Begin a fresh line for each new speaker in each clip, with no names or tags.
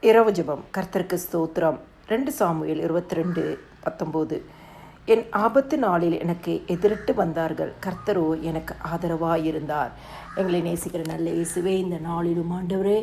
இரவு ஜெபம். கர்த்தருக்கு ஸ்தோத்திரம். 2 சாமுவேல் 22:19. என் ஆபத்து நாளில் எனக்கு எதிரிட்டு வந்தார்கள், கர்த்தரோ எனக்கு ஆதரவாயிருந்தார். எங்களை நேசிக்கிற நல்ல இயேசுவே, இந்த நாளிலும் ஆண்டவரே,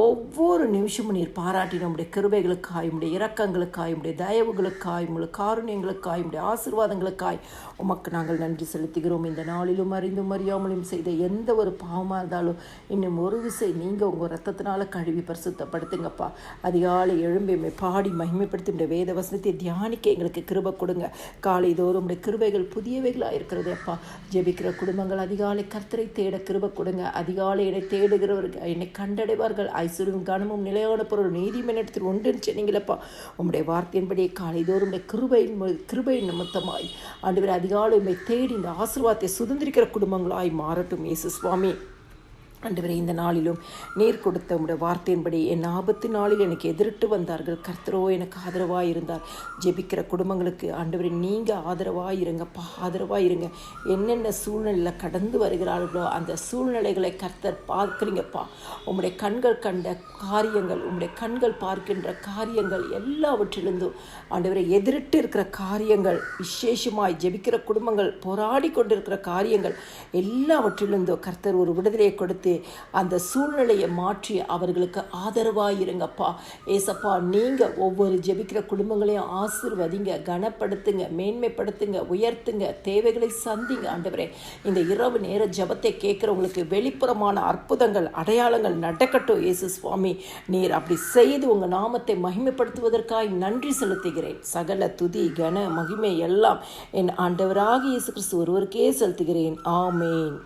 ஒவ்வொரு நிமிஷமும் நீர் பாராட்டின உடைய கிருபைகளுக்காய், உடைய இரக்கங்களுக்காய், உடைய தயவுகளுக்காய், உடைய காருண்யங்களுக்காய், உடைய ஆசீர்வாதங்களுக்காய் உமக்கு நாங்கள் நன்றி செலுத்துகிறோம். இந்த நாளிலும் அறிந்தும் அறியாமலும் செய்த எந்த ஒரு பாவமாக இருந்தாலும் இன்னும் ஒரு விசை நீங்கள் உங்கள் ரத்தத்தினால கழுவி பரிசுத்தப்படுத்துங்கப்பா. அதிகாலை எழும்பி பாடி மகிமைப்படுத்தி உடைய வேத வசனத்தை தியானிக்க எங்களுக்கு கிருபை கொடுங்க. காலை தோறும் உடைய கிருபைகள் புதியவைகளாக இருக்கிறது அப்பா. ஜெபிக்கிற குடும்பங்கள் அதிகாலை கர்த்தரை தேட கிருபை கொடுங்க. அதிகாலை என்னை தேடுகிறவர்கள் என்னை கண்டடைவார்கள். ஐஸ்வர்யம் கனமும் நிலையான பொருள் நீதிமன்றத்தில் ஒன்றுன்னு சொன்னீங்களப்பா. உங்களுடைய வார்த்தையின்படி காலைதோறும் கிருபை நிமித்தமாய் ஆண்டவர் அதிகாலை உண்மை தேடி இந்த ஆசீர்வாதத்தை சுதந்திரிக்கிற குடும்பங்களாய் மாறட்டும் இயேசு சுவாமி. ஆண்டவரே, இந்த நாளிலும் நீர் கொடுத்த உடைய வார்த்தையின்படி என் ஆபத்து நாளில் எனக்கு எதிரிட்டு வந்தார்கள், கர்த்தரோ எனக்கு ஆதரவாக இருந்தார். ஜெபிக்கிற குடும்பங்களுக்கு ஆண்டவரே நீங்கள் ஆதரவாக இருங்கப்பா, ஆதரவாக இருங்க. என்னென்ன சூழ்நிலையில் கடந்து வருகிறார்களோ அந்த சூழ்நிலைகளை கர்த்தர் பார்க்குறீங்கப்பா. உம்முடைய கண்கள் கண்ட காரியங்கள், உம்முடைய கண்கள் பார்க்கின்ற காரியங்கள் எல்லாவற்றிலிருந்தும் ஆண்டவரை எதிரிட்டு இருக்கிற காரியங்கள், விசேஷமாய் ஜெபிக்கிற குடும்பங்கள் போராடி கொண்டிருக்கிற காரியங்கள் எல்லாவற்றிலிருந்தோ கர்த்தர் ஒரு விடுதலையை கொடுத்து அந்த சூழ்நிலையை மாற்றி அவர்களுக்கு ஆதரவாக இருங்கப்பா. ஏசப்பா, நீங்கள் ஒவ்வொரு ஜெபிக்கிற குடும்பங்களையும் ஆசீர்வதிங்க, கனப்படுத்துங்க, மேன்மைப்படுத்துங்க, உயர்த்துங்க, தேவைகளை சந்திங்க. ஆண்டவரே, இந்த இரவு நேர ஜெபத்தை கேட்குறவங்களுக்கு வெளிப்புறமான அற்புதங்கள், அடையாளங்கள் நடக்கட்டும் இயேசு சுவாமி. நீர் அப்படி செய்து உங்கள் நாமத்தை மகிமைப்படுத்துவதற்காக நன்றி செலுத்துகிறேன். சகல துதி கன மகிமை எல்லாம் என் ஆண்டவராக இயேசு கிறிஸ்து ஒருவருக்கே செலுத்துகிறேன். ஆமேன்.